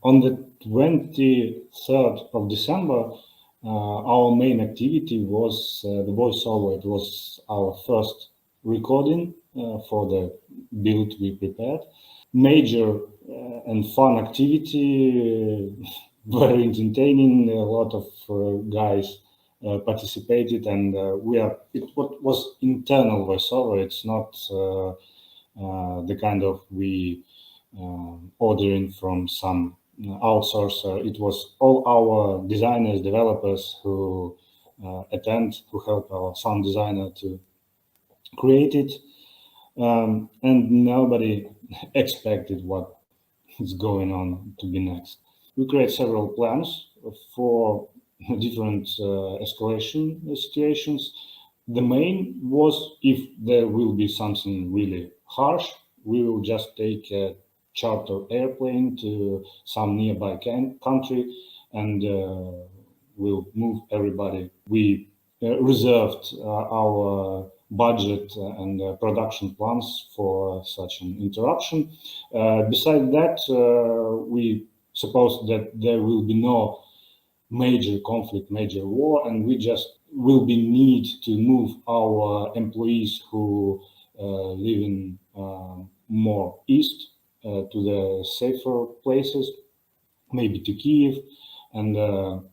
On the 23rd of December, our main activity was the voiceover. It was our first recording for the build we prepared. Major and fun activity, very entertaining. A lot of guys participated, and it was internal voiceover. It's not the kind of we ordering from some outsourcer. It was all our designers, developers who who help our sound designer to create it. And nobody expected what is going on to be next. We create several plans for different escalation situations. The main was if there will be something really harsh, we will just take a charter airplane to some nearby country and we'll move everybody. We reserved our budget and production plans for such an interruption. Besides that, we suppose that there will be no major conflict, major war, and we just will be need to move our employees who live in more east to the safer places, maybe to Kiev and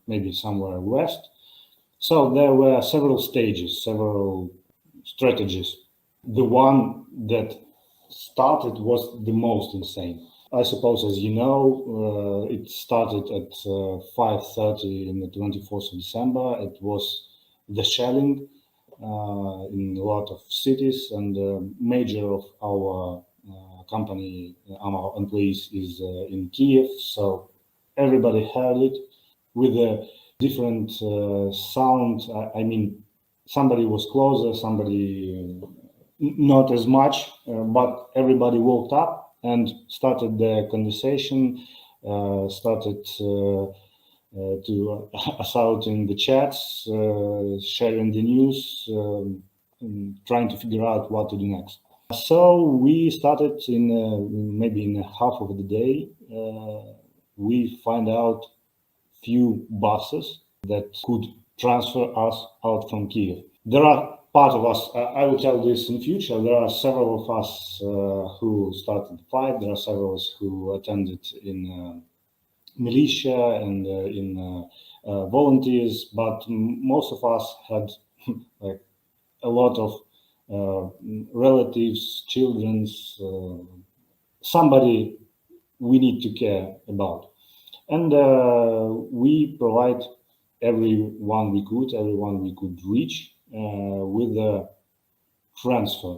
maybe somewhere west. So there were several stages, several strategies. The one that started was the most insane. I suppose, as you know, it started at 5:30 in the 24th of December. It was the shelling in a lot of cities, and major of our company, our employees is in Kiev, so everybody heard it with a different sound. I mean, somebody was closer, somebody not as much, but everybody woke up and started the conversation, started to assault in the chats, sharing the news, trying to figure out what to do next. So we started in maybe in half of the day. We find out few buses that could transfer us out from Kiev. There are part of us, I will tell this in future, there are several of us who started the fight, there are several of us who attended in militia and in volunteers, but most of us had like a lot of relatives, children's, somebody we need to care about. And we provide everyone we could reach with a transfer.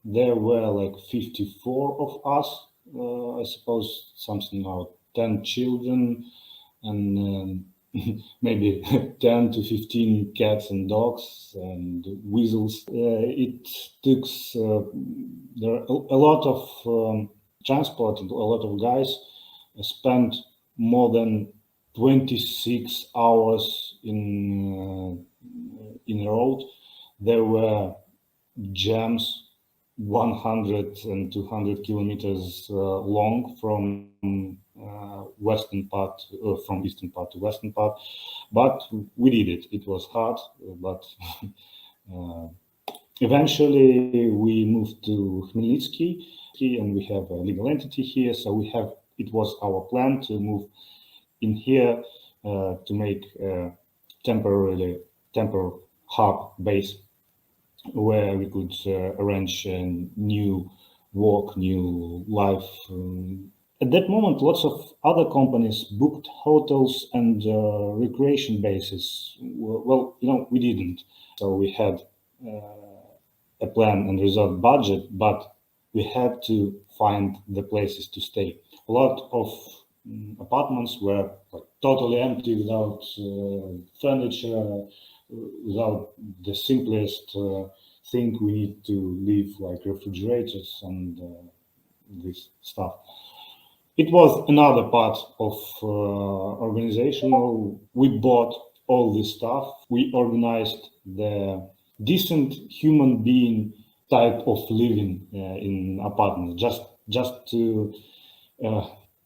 There were like 54 of us, I suppose something like 10 children and maybe 10 to 15 cats and dogs and weasels. It took there are a lot of transport, and a lot of guys spent more than 26 hours in a road. There were jams 100 and 200 kilometers long from western part, from eastern part to western part, but we did it. It was hard, but eventually we moved to Khmelnytsky, and we have a legal entity here. So it was our plan to move in here to make a temporary hub base where we could arrange a new work, new life. At that moment, lots of other companies booked hotels and recreation bases. Well, we didn't. So we had a plan and resort budget, but we had to find the places to stay. A lot of apartments were like totally empty, without furniture, without the simplest thing we need to live, like refrigerators and this stuff. It was another part of organizational. We bought all this stuff. We organized the decent human being type of living in apartments, just to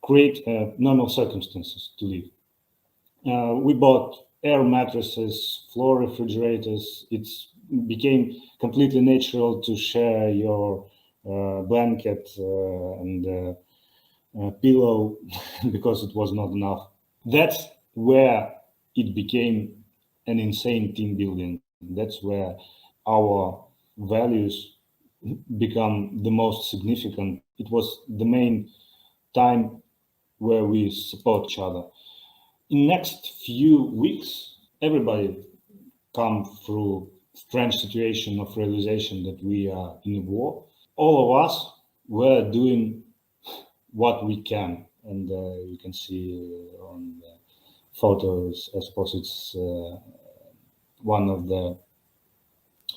create normal circumstances to live. We bought air mattresses, floor refrigerators. It became completely natural to share your blanket and pillow because it was not enough. That's where it became an insane team building. That's where our values become the most significant. It was the main time where we support each other. In next few weeks, everybody come through strange situation of realization that we are in a war. All of us were doing what we can, and you can see on the photos, I suppose it's one of the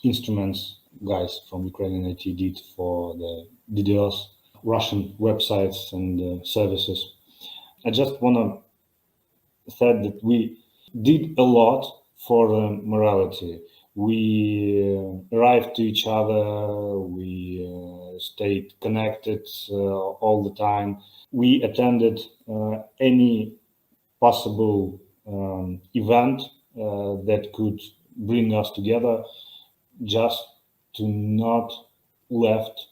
instruments guys from Ukrainian IT did for the DDoS Russian websites and services. I just want to say that we did a lot for morality. We arrived to each other, we stayed connected all the time. We attended any possible event that could bring us together, just to not left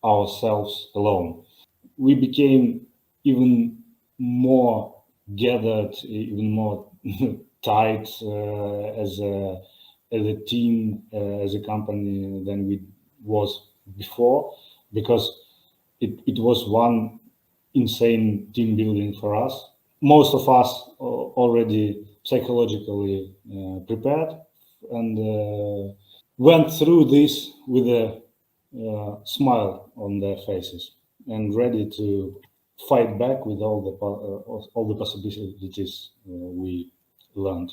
ourselves alone. We became even more gathered, even more tight as a team, as a company than we was before, because it was one insane team building for us. Most of us already psychologically prepared and went through this with a smile on their faces and ready to fight back with all the possibilities we learned.